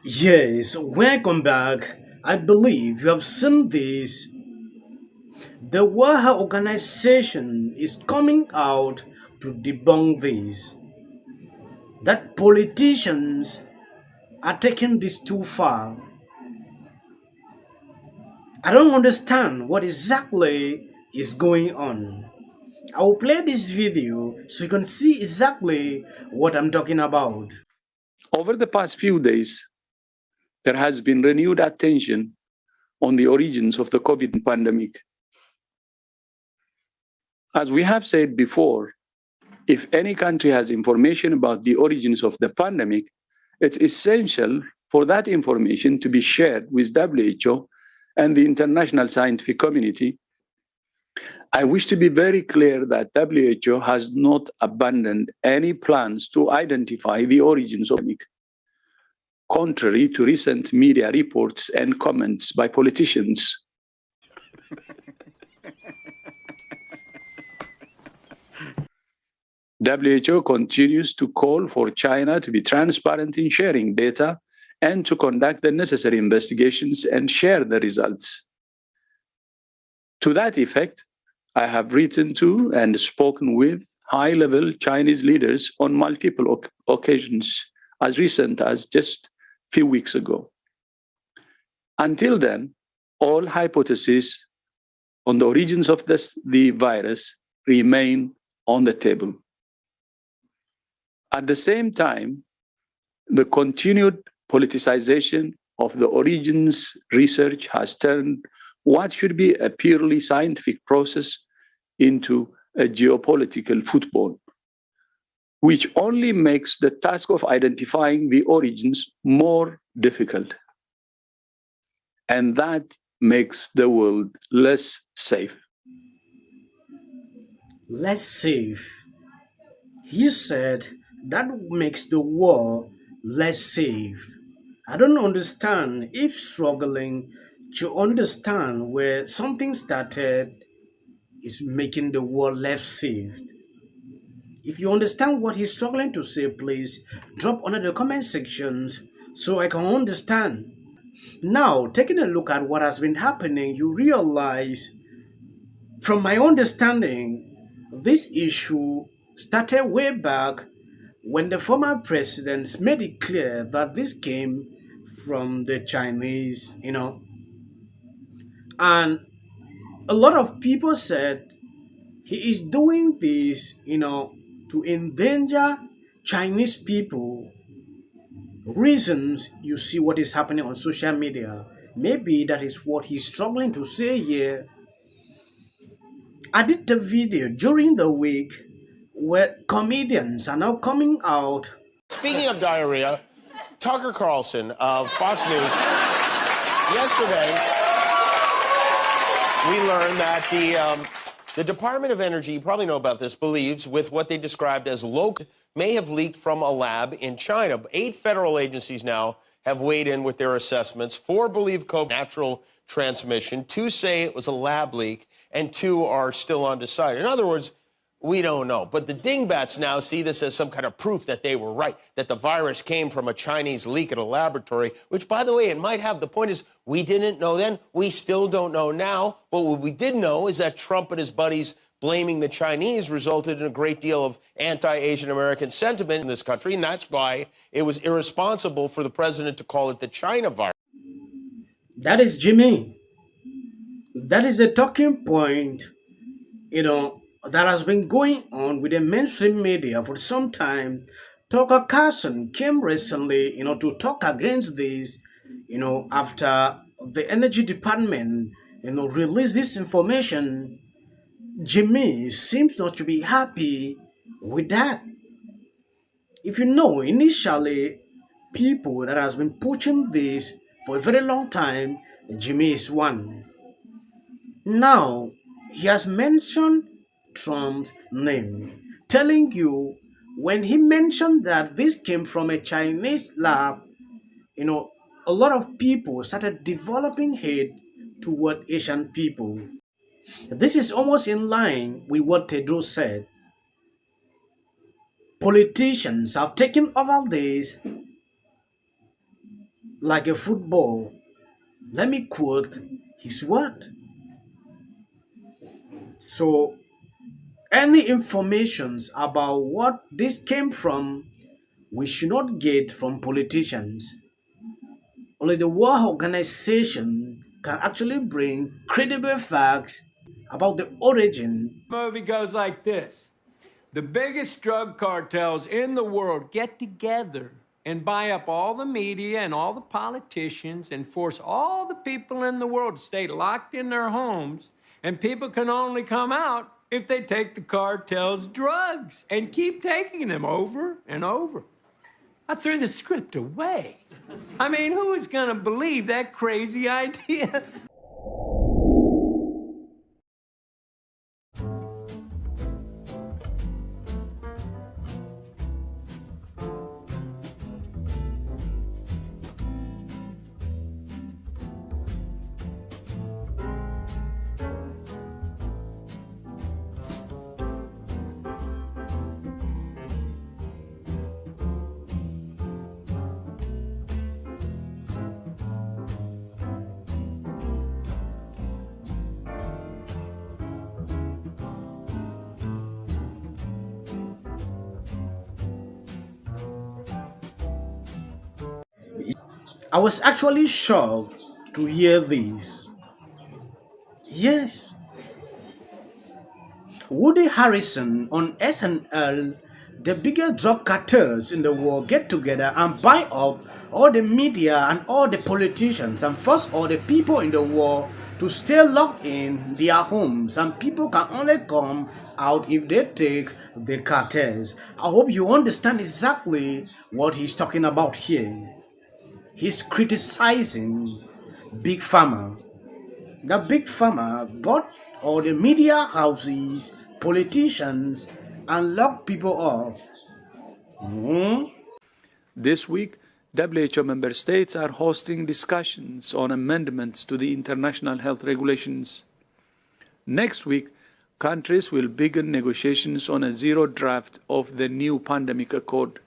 Yes, welcome back. I believe you have seen this. The World Health Organization is coming out to debunk this. That politicians are taking this too far. I don't understand what exactly is going on. I will play this video so you can see exactly what I'm talking about. Over the past few days, there has been renewed attention on the origins of the COVID pandemic. As we have said before, if any country has information about the origins of the pandemic, it's essential for that information to be shared with WHO and the international scientific community. I wish to be very clear that WHO has not abandoned any plans to identify the origins of the pandemic, contrary to recent media reports and comments by politicians. WHO continues to call for China to be transparent in sharing data and to conduct the necessary investigations and share the results. To that effect, I have written to and spoken with high-level Chinese leaders on multiple occasions, as recent as just a few weeks ago. Until then, all hypotheses on the origins of the virus remain on the table. At the same time, the continued politicization of the origins research has turned what should be a purely scientific process into a geopolitical football, which only makes the task of identifying the origins more difficult. And that makes the world less safe. Less safe. He said that makes the world less safe. I don't understand if struggling to understand where something started is making the world less safe. If you understand what he's struggling to say, please drop under the comment sections so I can understand. Now, taking a look at what has been happening, you realize, from my understanding, this issue started way back when the former president made it clear that this came from the Chinese. And a lot of people said he is doing this to endanger Chinese people. Reasons you see what is happening on social media. Maybe that is what he's struggling to say here. I did the video during the week where comedians are now coming out. Speaking of diarrhea, Tucker Carlson of Fox News, yesterday we learned that the Department of Energy, you probably know about this, believes with what they described as local may have leaked from a lab in China. 8 federal agencies now have weighed in with their assessments. 4 believe COVID natural transmission, 2 say it was a lab leak, and 2 are still undecided. In other words, we don't know. But the dingbats now see this as some kind of proof that they were right, that the virus came from a Chinese leak at a laboratory, which, by the way, it might have. The point is, we didn't know then. We still don't know now. But what we did know is that Trump and his buddies blaming the Chinese resulted in a great deal of anti-Asian American sentiment in this country. And that's why it was irresponsible for the president to call it the China virus. That is Jimmy. That is a talking point that has been going on with the mainstream media for some time. Tucker Carlson came recently to talk against this after the Energy Department released this information. Jimmy seems not to be happy with that. If you know, initially, people that has been pushing this for a very long time, Jimmy is one. Now, he has mentioned Trump's name, telling you when he mentioned that this came from a Chinese lab, a lot of people started developing hate toward Asian people. This is almost in line with what Tedros said. Politicians have taken over this like a football. Let me quote his word. So, any informations about what this came from, we should not get from politicians. Only the World Organization can actually bring credible facts about the origin. Movie goes like this. The biggest drug cartels in the world get together and buy up all the media and all the politicians and force all the people in the world to stay locked in their homes, and people can only come out if they take the cartel's drugs and keep taking them over and over. I threw the script away. I mean, who is going to believe that crazy idea? I was actually shocked to hear this. Yes, Woody Harrison on SNL, the biggest drug cartels in the world get together and buy up all the media and all the politicians and force all the people in the world to stay locked in their homes, and people can only come out if they take the cartels. I hope you understand exactly what he's talking about here. He's criticizing Big Pharma. The Big Pharma bought all the media houses, politicians, and locked people up. Hmm? This week, WHO member states are hosting discussions on amendments to the international health regulations. Next week, countries will begin negotiations on a zero draft of the new pandemic accord.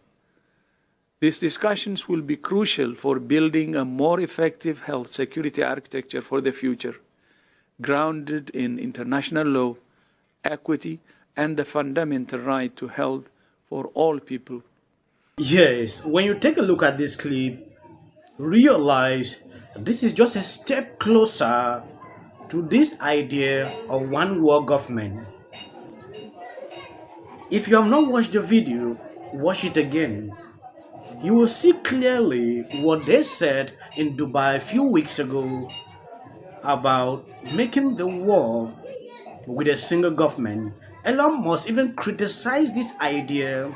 These discussions will be crucial for building a more effective health security architecture for the future, grounded in international law, equity, and the fundamental right to health for all people. Yes, when you take a look at this clip, realize this is just a step closer to this idea of one world government. If you have not watched the video, watch it again. You will see clearly what they said in Dubai a few weeks ago about making the world with a single government. Elon Musk even criticized this idea